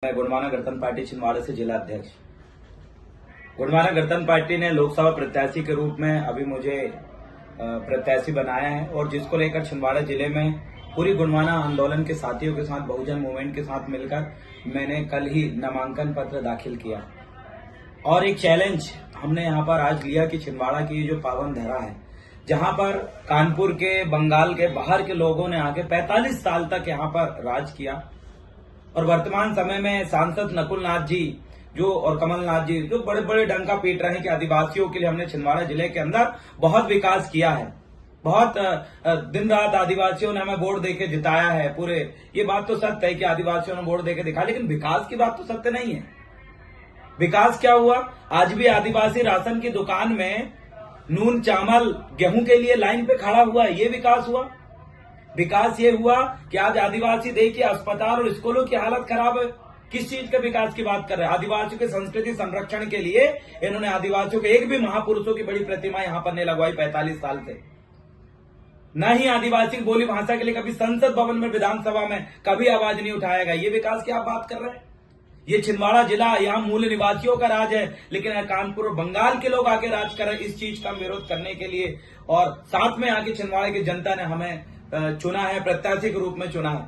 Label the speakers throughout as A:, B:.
A: मैं गुणमाना गणतंत्र पार्टी छिंदवाड़ा से जिला अध्यक्ष। गुणमाना गणतंत्र पार्टी ने लोकसभा प्रत्याशी के रूप में अभी मुझे प्रत्याशी बनाया है और जिसको लेकर छिंदवाड़ा जिले में पूरी गुणमाना आंदोलन के साथियों के साथ, बहुजन मूवमेंट के साथ मिलकर मैंने कल ही नामांकन पत्र दाखिल किया और एक चैलेंज हमने यहाँ पर आज लिया कि छिंदवाड़ा की जो पावन धरा है, जहाँ पर कानपुर के, बंगाल के, बाहर के लोगों ने आके 45 साल तक यहाँ पर राज किया और वर्तमान समय में सांसद नकुल नाथ जी और कमलनाथ जी जो बड़े बड़े डंका पीट रहे हैं कि आदिवासियों के लिए हमने छिंदवाड़ा जिले के अंदर बहुत विकास किया है, बहुत दिन रात आदिवासियों ने हमें वोट देके जिताया है। पूरे ये बात तो सत्य है कि आदिवासियों ने वोट देके दिखा, लेकिन विकास की बात तो सत्य नहीं है। विकास क्या हुआ? आज भी आदिवासी राशन की दुकान में नून, चावल, गेहूं के लिए लाइन पे खड़ा हुआ है, ये विकास हुआ। विकास ये हुआ कि आज आदिवासी देखिए अस्पताल और स्कूलों की हालत खराब है। किस चीज के विकास की बात कर रहे हैं? आदिवासियों के संस्कृति संरक्षण के लिए इन्होंने आदिवासियों के एक भी महापुरुषों की बड़ी प्रतिमा यहां पर नहीं लगवाई 45 साल से। न ही आदिवासी बोली भाषा के लिए कभी संसद भवन में, विधानसभा में कभी आवाज नहीं उठाया गया। ये विकास की आप बात कर रहे हैं? ये छिंदवाड़ा जिला, यहाँ मूल निवासियों का राज है, लेकिन कानपुर और बंगाल के लोग आके राज कर रहे हैं। इस चीज का विरोध करने के लिए और साथ में आके छिंदवाड़ा की जनता ने हमें चुना है, प्रत्याशी के रूप में चुना है।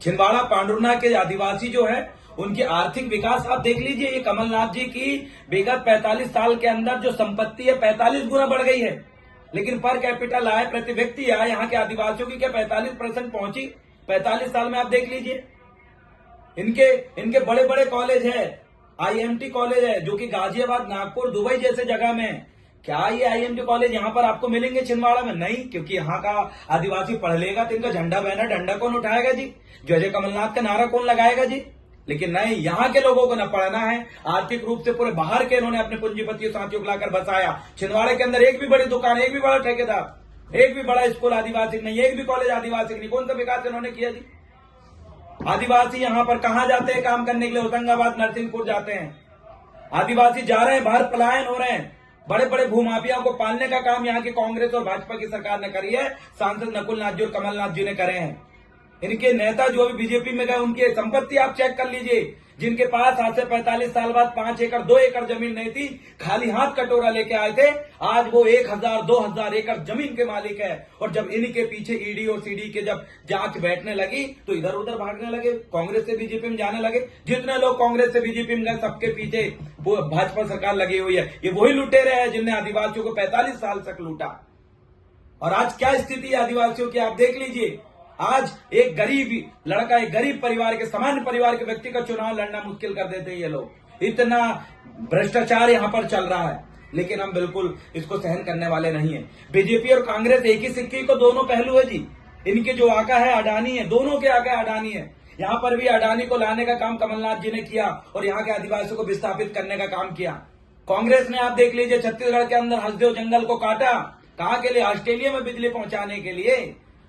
A: छिंदवाड़ा पांडुरना के आदिवासी जो है उनकी आर्थिक विकास आप देख लीजिए। ये कमलनाथ जी की विगत 45 साल के अंदर जो संपत्ति है 45 गुना बढ़ गई है, लेकिन पर कैपिटल आय, प्रति व्यक्ति आय यहाँ के आदिवासियों की क्या 45% पहुंची 45 साल में? आप देख लीजिए। इनके बड़े बड़े कॉलेज है, IMT कॉलेज है जो कि गाजियाबाद, नागपुर, दुबई जैसे जगह में। क्या ये IMT कॉलेज यहाँ पर आपको मिलेंगे छिंदवाड़ा में? नहीं, क्योंकि यहाँ का आदिवासी पढ़ लेगा तो इनका झंडा बैनर डंडा कौन उठाएगा जी? जय कमलनाथ का नारा कौन लगाएगा जी? लेकिन नहीं, यहाँ के लोगों को न पढ़ना है। आर्थिक रूप से पूरे बाहर के इन्होंने अपने पूंजीपतियों साथियों को लाकर बसाया। छिंदवाड़ा के अंदर एक भी बड़ी दुकान, एक भी बड़ा ठेकेदार, एक भी बड़ा स्कूल आदिवासी नहीं, एक भी कॉलेज आदिवासी नहीं। कौन सा विकास इन्होंने किया जी? आदिवासी यहाँ पर कहाँ जाते हैं काम करने के लिए? होशंगाबाद, नरसिंहपुर जाते हैं। आदिवासी जा रहे हैं, बाहर पलायन हो रहे हैं। बड़े बड़े भूमाफियाओं को पालने का काम यहाँ की कांग्रेस और भाजपा की सरकार ने करी है। सांसद नकुल नाथ जी और कमलनाथ जी ने करे हैं। इनके नेता जो अभी बीजेपी में गए, उनकी संपत्ति आप चेक कर लीजिए। जिनके पास आज से 45 साल बाद 5 एकड़ 2 एकड़ जमीन नहीं थी, खाली हाथ कटोरा लेके आए थे, आज वो 1000 2000 एकड़ जमीन के मालिक है। और जब इनके पीछे ईडी और सीडी के जब जांच बैठने लगी तो इधर उधर भागने लगे, कांग्रेस से बीजेपी में जाने लगे। जितने लोग कांग्रेस से बीजेपी में गए, सबके पीछे वो भाजपा सरकार लगी हुई है। ये वही लुटेरे हैं जिनने आदिवासियों को 45 साल तक लूटा। और आज क्या स्थिति है आदिवासियों की, आप देख लीजिए। आज एक गरीब लड़का, एक गरीब परिवार के, सामान्य परिवार के व्यक्ति का चुनाव लड़ना मुश्किल कर देते हैं ये लोग। इतना भ्रष्टाचार यहाँ पर चल रहा है, लेकिन हम बिल्कुल इसको सहन करने वाले नहीं है। बीजेपी और कांग्रेस एक ही सिक्के को दोनों पहलू है जी। इनके जो आका है अडानी है, दोनों के आका अडानी है। यहाँ पर भी अडानी को लाने का काम कमलनाथ जी ने किया और यहाँ के आदिवासियों को विस्थापित करने का काम किया। कांग्रेस ने आप देख लीजिए छत्तीसगढ़ के अंदर हसदेव जंगल को काटा। कहाँ के लिए? ऑस्ट्रेलिया में बिजली पहुंचाने के लिए।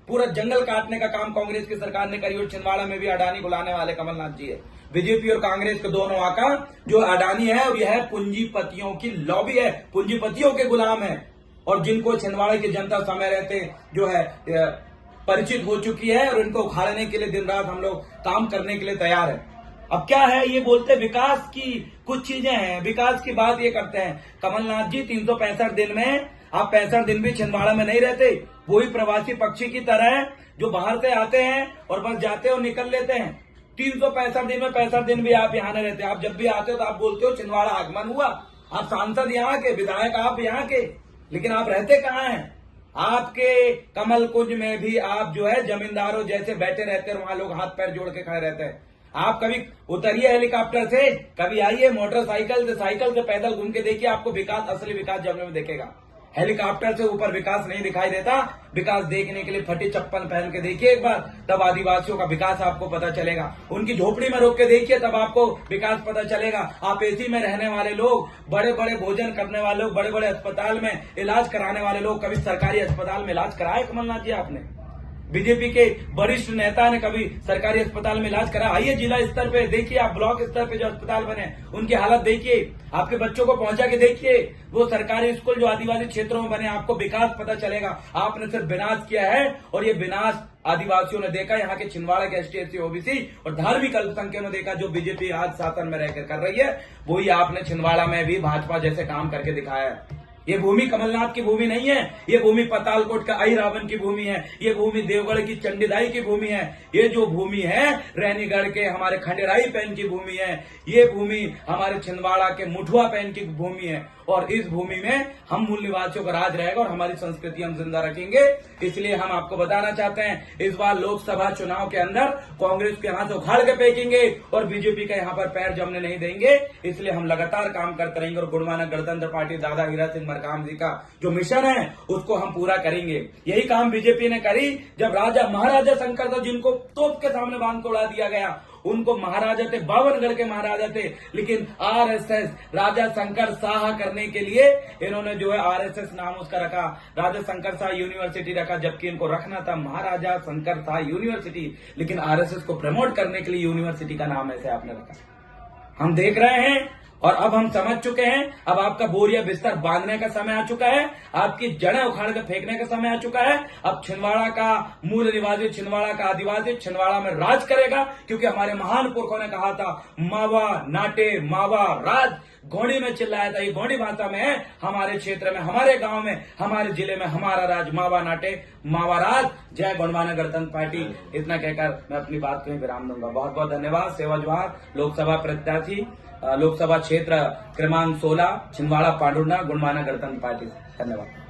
A: पूरा जंगल काटने का काम कांग्रेस की सरकार ने करी और छिंदवाड़ा में भी अडानी को लाने वाले कमलनाथ जी है। बीजेपी और कांग्रेस के दोनों आका जो अडानी है और यह है पूंजीपतियों की लॉबी है, पूंजीपतियों के गुलाम है। और जिनको छिंदवाड़ा की जनता समय रहते जो है परिचित हो चुकी है और इनको उखाड़ने के लिए दिन रात हम लोग काम करने के लिए तैयार है। अब क्या है, ये बोलते विकास की कुछ चीजें हैं, विकास की बात ये करते हैं। कमलनाथ जी 365 दिन में आप 65 दिन भी छिंदवाड़ा में नहीं रहते। वही प्रवासी पक्षी की तरह है जो बाहर से आते हैं और बस जाते और निकल लेते हैं। 365 दिन में 65 दिन भी आप यहाँ नहीं रहते। आप जब भी आते हो तो आप बोलते हो छिंदवाड़ा आगमन हुआ। आप सांसद यहाँ के, विधायक आप यहाँ के, लेकिन आप रहते कहाँ हैं? आपके कमल कुंज में भी आप जो है जमींदारों जैसे बैठे रहते हैं, वहां लोग हाथ पैर जोड़ के खड़े रहते हैं। आप कभी उतरिए हेलीकॉप्टर से, कभी आइए मोटरसाइकिल से, साइकिल से, पैदल घूम के देखिए, आपको विकास, असली विकास जब में देखेगा। हेलीकॉप्टर से ऊपर विकास नहीं दिखाई देता। विकास देखने के लिए फटी चप्पल पहन के देखिए एक बार, तब आदिवासियों का विकास आपको पता चलेगा। उनकी झोपड़ी में रोक के देखिए, तब आपको विकास पता चलेगा। आप एसी में रहने वाले लोग, बड़े बड़े भोजन करने वाले लोग, बड़े बड़े अस्पताल में इलाज कराने वाले लोग, कभी सरकारी अस्पताल में इलाज कराए कमलनाथ जी आपने? बीजेपी के वरिष्ठ नेता ने कभी सरकारी अस्पताल में इलाज करा? आइए जिला स्तर पे देखिए, आप ब्लॉक स्तर पे जो अस्पताल बने उनकी हालत देखिए, आपके बच्चों को पहुंचा के देखिए। वो सरकारी स्कूल जो आदिवासी क्षेत्रों में बने, आपको विकास पता चलेगा। आपने सिर्फ विनाश किया है, और ये विनाश आदिवासियों ने देखा, यहाँ के छिंदवाड़ा के ST/SC OBC और धार्मिक अल्पसंख्यकों ने देखा। जो बीजेपी आज शासन में रहकर कर रही है, वही आपने छिंदवाड़ा में भी भाजपा जैसे काम करके दिखाया है। ये भूमि कमलनाथ की भूमि नहीं है, ये भूमि पातालकोट का अहिरावण की भूमि है, ये भूमि देवगढ़ की चंडीदाई की भूमि है, ये जो भूमि है रैनीगढ़ के हमारे खंडेराई पैन की भूमि है, ये भूमि हमारे छिंदवाड़ा के मुठुआ पैन की भूमि है। और इस भूमि में हम मूल निवासियों का राज रहेगा और हमारी संस्कृति हम जिंदा रखेंगे। इसलिए हम आपको बताना चाहते हैं, इस बार लोकसभा चुनाव के अंदर कांग्रेस के हाथ उखाड़ के फेंकेंगे और बीजेपी का यहाँ पर पैर जमने नहीं देंगे। इसलिए हम लगातार काम करते रहेंगे और गुणमानक गणतंत्र पार्टी दादा हीरा सिंह मरकाम जी का जो मिशन है उसको हम पूरा करेंगे। यही काम बीजेपी ने करी जब राजा महाराजा शंकर था, जिनको तोप के सामने बांध के उड़ा दिया गया। उनको महाराजा थे, 52गढ़ के महाराजा थे, लेकिन RSS राजा शंकर शाह करने के लिए इन्होंने जो है RSS नाम उसका रखा, राजा शंकर शाह यूनिवर्सिटी रखा, जबकि इनको रखना था महाराजा शंकर शाह यूनिवर्सिटी। लेकिन RSS को प्रमोट करने के लिए यूनिवर्सिटी का नाम ऐसे आपने रखा। हम देख रहे हैं और अब हम समझ चुके हैं। अब आपका बोरिया बिस्तर बांधने का समय आ चुका है, आपकी जड़ें उखाड़ कर फेंकने का समय आ चुका है। अब छिंदवाड़ा का मूल निवासी, छिंदवाड़ा का आदिवासी छिंदवाड़ा में राज करेगा, क्योंकि हमारे महान पुरखों ने कहा था, मावा नाटे मावा राज। गोंडी में चिल्लाया था, ये गोंडी भाषा में है। हमारे क्षेत्र में, हमारे गांव में, हमारे जिले में हमारा राज, मावा नाटे मावा राज। जय गुणमानक गणतंत्र पार्टी। इतना कहकर मैं अपनी बात को विराम दूंगा। बहुत बहुत धन्यवाद। सेवा जवाहर, लोकसभा प्रत्याशी, लोकसभा क्षेत्र क्रमांक 16 छिंदवाड़ा पांडुरना, गुणमानक गणतंत्र पार्टी। धन्यवाद।